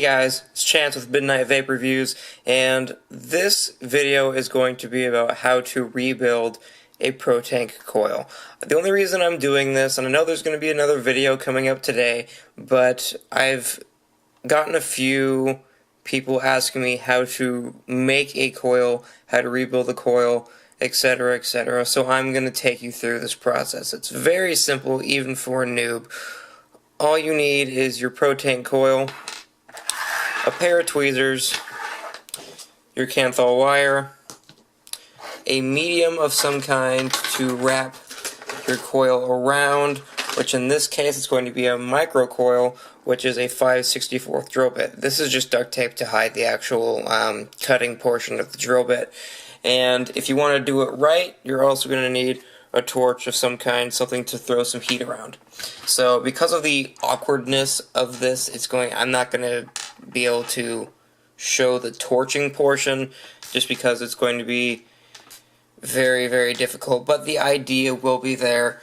Hey guys, it's Chance with Midnight Vape Reviews, and this video is going to be about how to rebuild a Protank coil. The only reason I'm doing this, and I know there's going to be another video coming up today, but I've gotten a few people asking me how to make a coil, how to rebuild a coil, etc., etc., so I'm going to take you through this process. It's very simple, even for a noob. All you need is your Protank coil, a pair of tweezers, your Kanthal wire, a medium of some kind to wrap your coil around, which in this case is going to be a micro coil, which is a 5/64 drill bit. This is just duct tape to hide the actual cutting portion of the drill bit. And if you want to do it right, you're also going to need a torch of some kind, something to throw some heat around. So because of the awkwardness of this, I'm not going to be able to show the torching portion, just because it's going to be very, very difficult, but the idea will be there.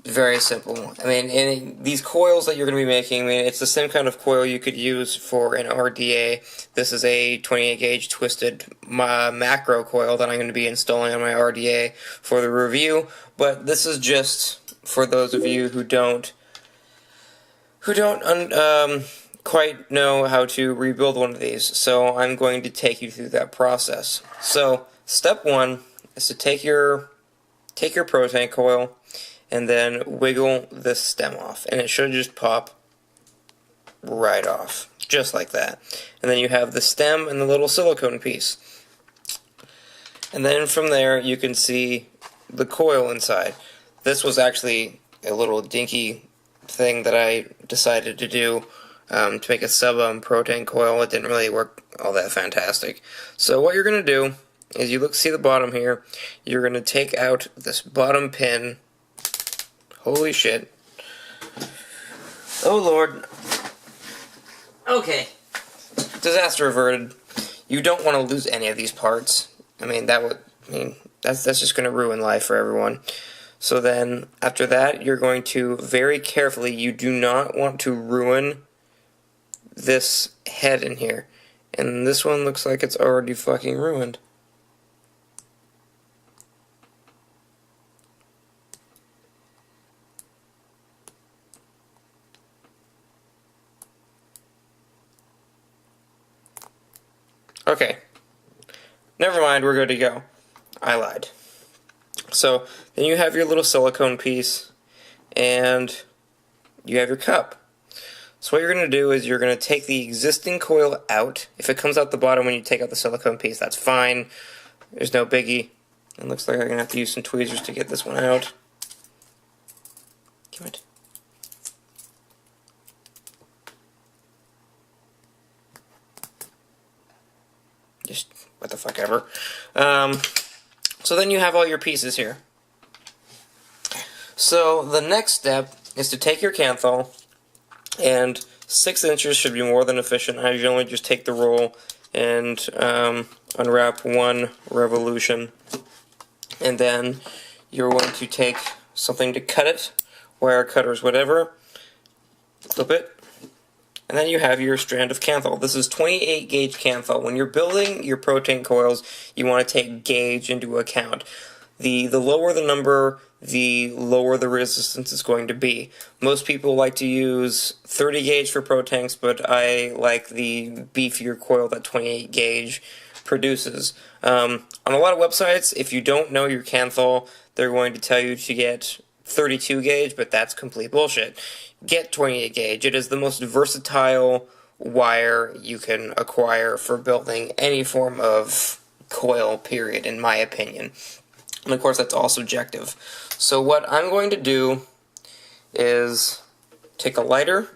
Very simple. I mean, and these coils that you're going to be making, I mean, it's the same kind of coil you could use for an RDA. This is a 28 gauge twisted macro coil that I'm going to be installing on my RDA for the review, but this is just for those of you who don't quite know how to rebuild one of these. So I'm going to take you through that process. So step one is to take your Protank coil and then wiggle this stem off, and it should just pop right off, just like that. And then you have the stem and the little silicone piece. And then from there you can see the coil inside. This was actually a little dinky thing that I decided to do to make a sub Protank coil. It didn't really work all that fantastic. So what you're going to do is see the bottom here. You're going to take out this bottom pin. Holy shit. Oh lord. Okay. Disaster averted. You don't want to lose any of these parts. I mean, that's just going to ruin life for everyone. So then, after that, you're going to very carefully, you do not want to ruin this head in here. And this one looks like it's already fucking ruined. Okay, never mind, we're good to go. I lied. So, then you have your little silicone piece, and you have your cup. So what you're going to do is you're going to take the existing coil out. If it comes out the bottom when you take out the silicone piece, that's fine. There's no biggie. It looks like I'm going to have to use some tweezers to get this one out. Damn it. Just what the fuck ever. So then you have all your pieces here. So the next step is to take your Kanthal, and 6 inches should be more than efficient. I usually just take the roll and unwrap one revolution, and then you're going to take something to cut it, wire cutters, whatever, flip it. And then you have your strand of Kanthal. This is 28 gauge Kanthal. When you're building your Protank coils, you want to take gauge into account. The lower the number, the lower the resistance is going to be. Most people like to use 30 gauge for Protanks, but I like the beefier coil that 28 gauge produces. On a lot of websites, if you don't know your Kanthal, they're going to tell you to get 32 gauge, but that's complete bullshit. Get 28 gauge. It is the most versatile wire you can acquire for building any form of coil, period, in my opinion. And of course, that's all subjective. So what I'm going to do is take a lighter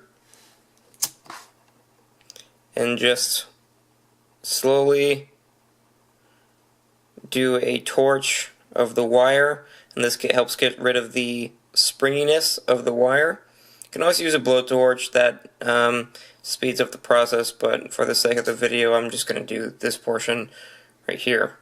and just slowly do a torch of the wire, and this helps get rid of the springiness of the wire. You can also use a blowtorch that speeds up the process, but for the sake of the video, I'm just going to do this portion right here.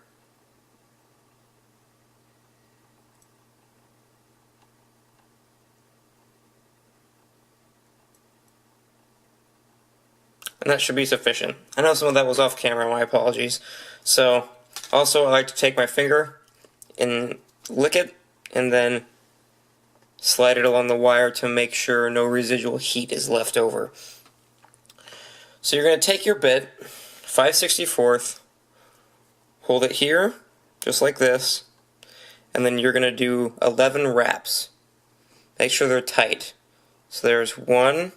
and that should be sufficient. I know some of that was off camera, my apologies. So, also I like to take my finger and lick it, and then slide it along the wire to make sure no residual heat is left over. So you're going to take your bit, 5/64, hold it here, just like this, and then you're going to do 11 wraps. Make sure they're tight. So there's 1,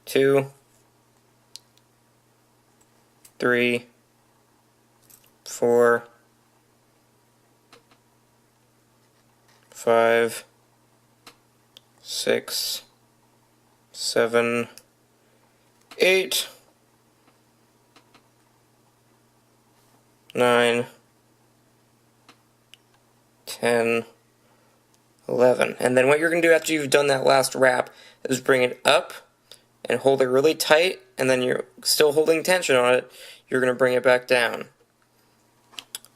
2, 3, 4, 5, 6, 7, 8, 9, 10, 11. And then what you're going to do after you've done that last wrap is bring it up and hold it really tight, and then you're still holding tension on it, you're going to bring it back down.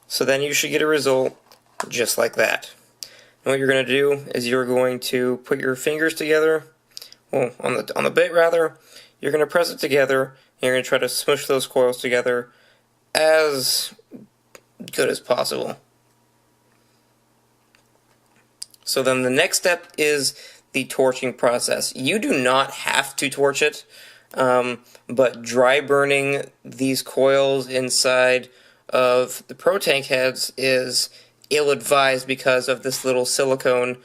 So then you should get a result just like that. And what you're going to do is you're going to put your fingers together, well, on the bit rather, you're going to press it together, and you're going to try to smush those coils together as good as possible. So then the next step is the torching process. You do not have to torch it, but dry burning these coils inside of the Protank heads is ill-advised because of this little silicone,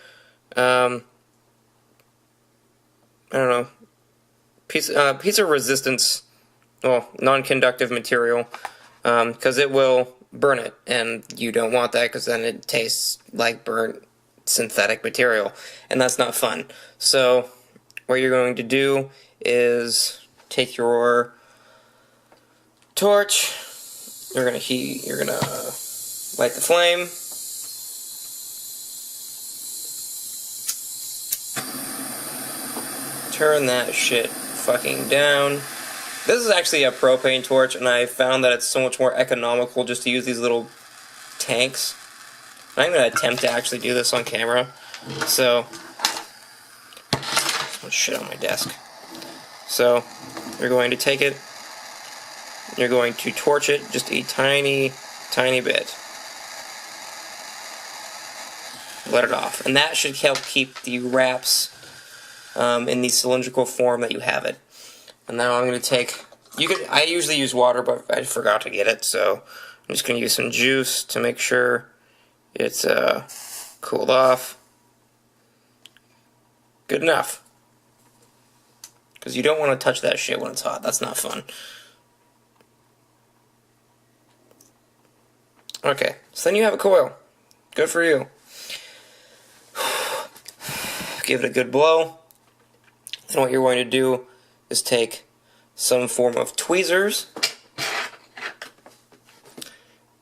I don't know, piece of resistance, well, non-conductive material, because it will burn it, and you don't want that because then it tastes like burnt synthetic material, and that's not fun. So what you're going to do is take your torch, you're gonna light the flame, turn that shit fucking down. This is actually a propane torch, and I found that it's so much more economical just to use these little tanks. I'm going to attempt to actually do this on camera, so there's shit on my desk. So you're going to take it, you're going to torch it just a tiny, tiny bit. Let it off, and that should help keep the wraps in the cylindrical form that you have it. And now I'm going to take, I usually use water, but I forgot to get it, so I'm just going to use some juice to make sure it's cooled off. Good enough. Because you don't want to touch that shit when it's hot. That's not fun. Okay, so then you have a coil. Good for you. Give it a good blow. And what you're going to do is take some form of tweezers,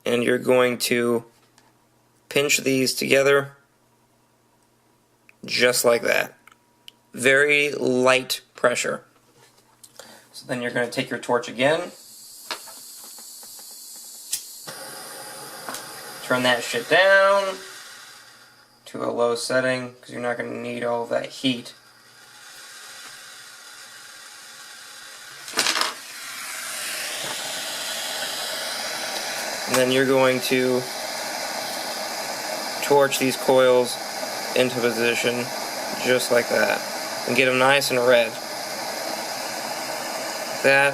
and you're going to pinch these together just like that. Very light pressure. So then you're going to take your torch again, turn that shit down to a low setting because you're not going to need all of that heat. And then you're going to torch these coils into position just like that and get them nice and red. Like that.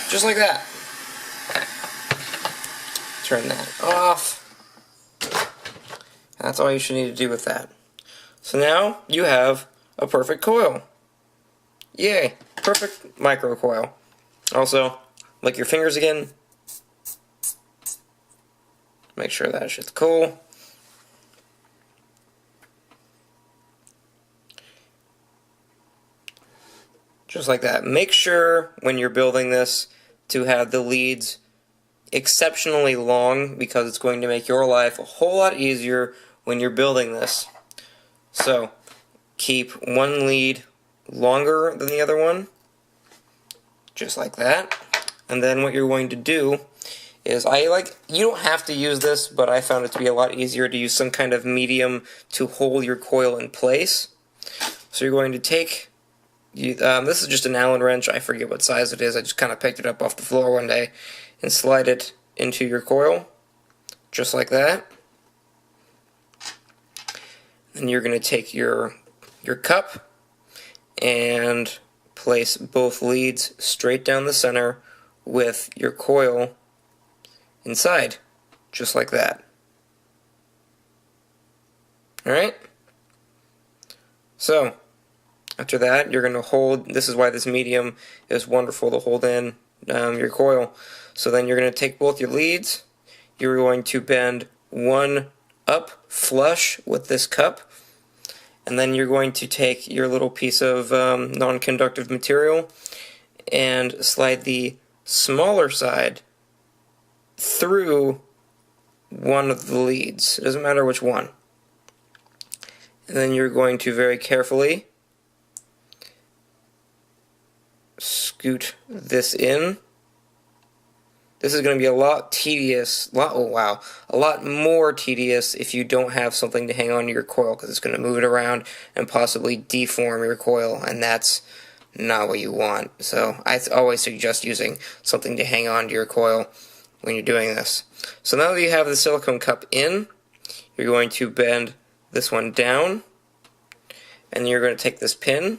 Just like that. Turn that off. That's all you should need to do with that. So now you have a perfect coil. Yay! Perfect micro coil. Also, lick your fingers again. Make sure that shit's cool. Just like that. Make sure when you're building this to have the leads exceptionally long, because it's going to make your life a whole lot easier when you're building this. So, keep one lead longer than the other one, just like that, And then what you're going to do is, you don't have to use this, but I found it to be a lot easier to use some kind of medium to hold your coil in place. So you're going to take, this is just an Allen wrench, I forget what size it is, I just kind of picked it up off the floor one day, and slide it into your coil, just like that. Then you're going to take your cup and place both leads straight down the center with your coil inside, just like that. Alright? So, after that, you're going to hold, this is why this medium is wonderful to hold in your coil. So then you're going to take both your leads, you're going to bend one up flush with this cup, and then you're going to take your little piece of non-conductive material and slide the smaller side through one of the leads. It doesn't matter which one. And then you're going to very carefully scoot this in. This is going to be a lot tedious, a lot more tedious if you don't have something to hang on to your coil, because it's going to move it around and possibly deform your coil, and that's not what you want. So I always suggest using something to hang on to your coil when you're doing this. So now that you have the silicone cup in, you're going to bend this one down, and you're going to take this pin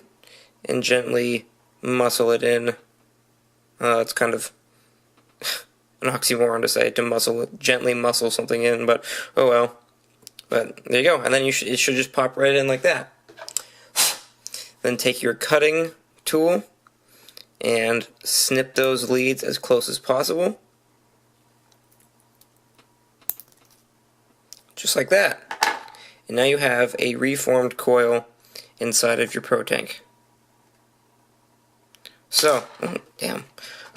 and gently muscle it in. It's kind of an oxymoron to say, to gently muscle something in, but oh well. But there you go, and then it should just pop right in like that. Then take your cutting tool and snip those leads as close as possible. Just like that. And now you have a reformed coil inside of your Protank. So, damn.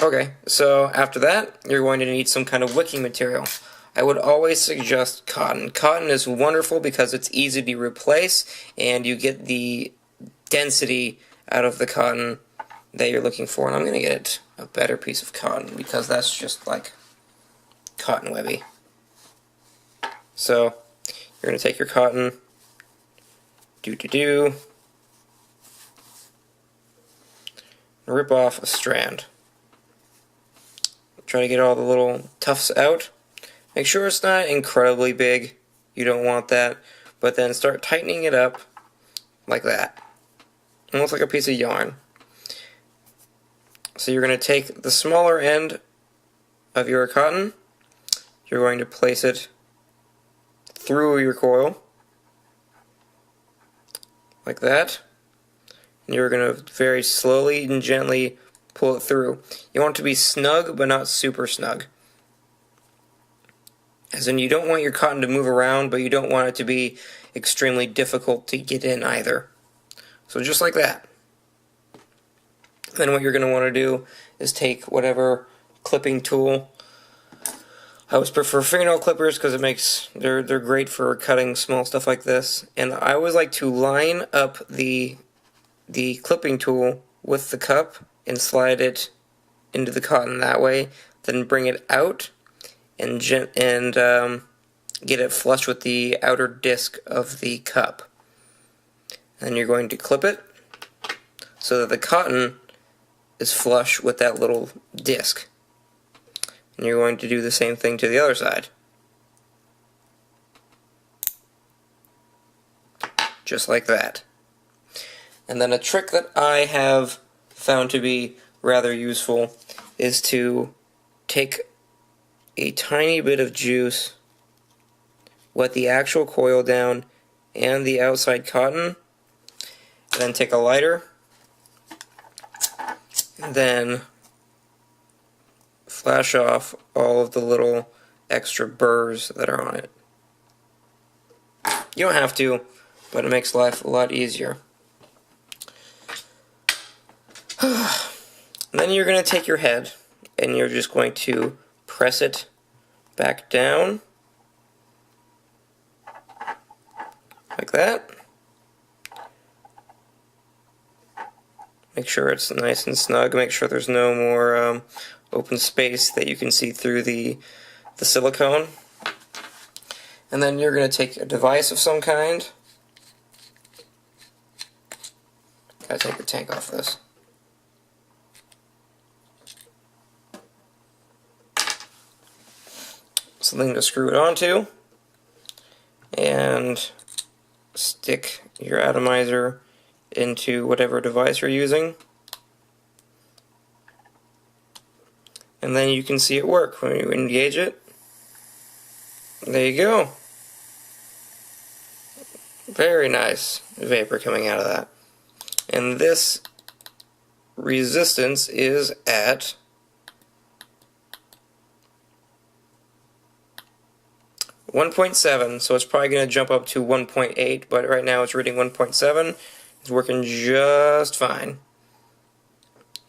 Okay, so after that, you're going to need some kind of wicking material. I would always suggest cotton. Cotton is wonderful because it's easy to replace, and you get the density out of the cotton that you're looking for. And I'm going to get a better piece of cotton because that's just like cotton webby. So, you're going to take your cotton, rip off a strand. Try to get all the little tufts out. Make sure it's not incredibly big. You don't want that. But then start tightening it up like that. Almost like a piece of yarn. So you're going to take the smaller end of your cotton. You're going to place it through your coil. Like that. And you're going to very slowly and gently pull it through. You want it to be snug, but not super snug. As in, you don't want your cotton to move around, but you don't want it to be extremely difficult to get in either. So just like that. Then what you're going to want to do is take whatever clipping tool. I always prefer fingernail clippers because they're great for cutting small stuff like this. And I always like to line up the clipping tool with the cup and slide it into the cotton that way, then bring it out and get it flush with the outer disc of the cup. And you're going to clip it so that the cotton is flush with that little disc. And you're going to do the same thing to the other side. Just like that. And then a trick that I have found to be rather useful is to take a tiny bit of juice, wet the actual coil down and the outside cotton, and then take a lighter and then flash off all of the little extra burrs that are on it. You don't have to, but it makes life a lot easier. And then you're going to take your head and you're just going to press it back down like that. Make sure it's nice and snug. Make sure there's no more open space that you can see through the silicone. And then you're going to take a device of some kind. Gotta take the tank off this. Something to screw it onto, and stick your atomizer into whatever device you're using, and then you can see it work when you engage it. There you go. Very nice vapor coming out of that. And this resistance is at 1.7, so it's probably going to jump up to 1.8, but right now it's reading 1.7. It's working just fine.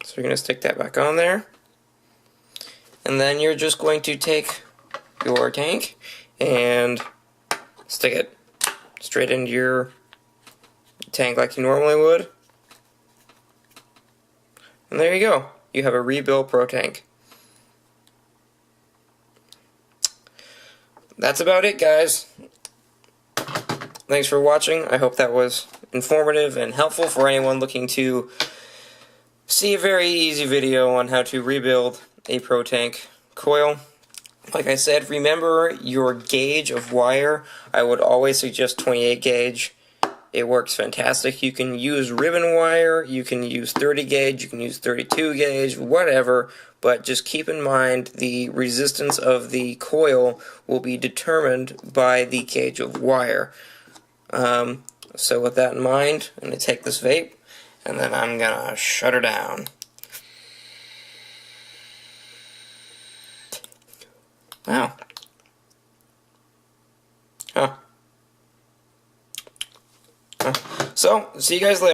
So you're going to stick that back on there. And then you're just going to take your tank and stick it straight into your tank like you normally would. And there you go. You have a rebuilt Protank. That's about it, guys. Thanks for watching. I hope that was informative and helpful for anyone looking to see a very easy video on how to rebuild a Protank coil. Like I said, remember your gauge of wire. I would always suggest 28 gauge. It works fantastic. You can use ribbon wire, you can use 30 gauge, you can use 32 gauge, whatever, but just keep in mind the resistance of the coil will be determined by the gauge of wire. So with that in mind, I'm going to take this vape, and then I'm going to shut her down. Wow. Huh. So, see you guys later.